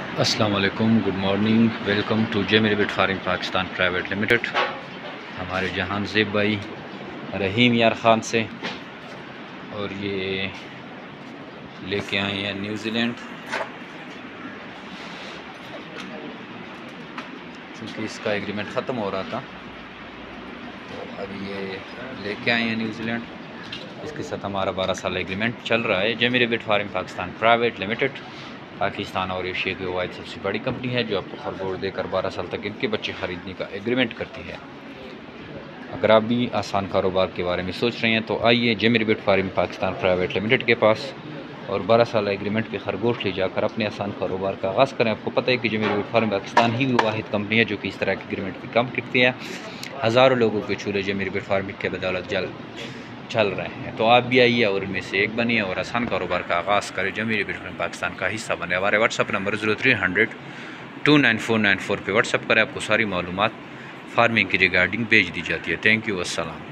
अस्सलाम वालेकुम, good morning, welcome to Jemiri bit farming Pakistan private limited. हमारे जहान ज़ेब भाई रहीम यार ख़ान से, और ये लेके आए हैं न्यूज़ीलैंड, क्योंकि इसका एग्रीमेंट ख़त्म हो रहा था तो अब ये लेके आए हैं न्यूज़ीलैंड। इसके साथ हमारा 12 साल एग्रीमेंट चल रहा है। Jemiri bit farming Pakistan private limited Pakistan और एशिया की वाहिद सबसे बड़ी कंपनी है जो आपको खरगोश देकर 12 साल तक इनके बच्चे ख़रीदने का एग्रीमेंट करती है। अगर आप भी आसान कारोबार के बारे में सोच रहे हैं तो आइए Jemiri bit farming Pakistan private limited के पास और 12 साल एग्रीमेंट के खरगोश ले जाकर अपने आसान कारोबार का आगाज़ करें। आपको पता है कि जेमिरी बिट फार्मिंग पाकिस्तान ही वाहिद कंपनी है जो कि इस तरह के एग्रीमेंट की काम करती है। हज़ारों लोगों के चूल्हे जेमिरी बिट फार्मिंग के बदौलत चल रहे हैं। तो आप भी आइए और इनमें से एक बनिए और आसान कारोबार का आगाज़ करें। जेमिरी बिट फार्मिंग पाकिस्तान का हिस्सा बने। हमारे व्हाट्सअप नंबर 0300 29494 पे व्हाट्सअप करें। आपको सारी मालूमात फार्मिंग की रिगार्डिंग भेज दी जाती है। थैंक यू, अस्सलाम।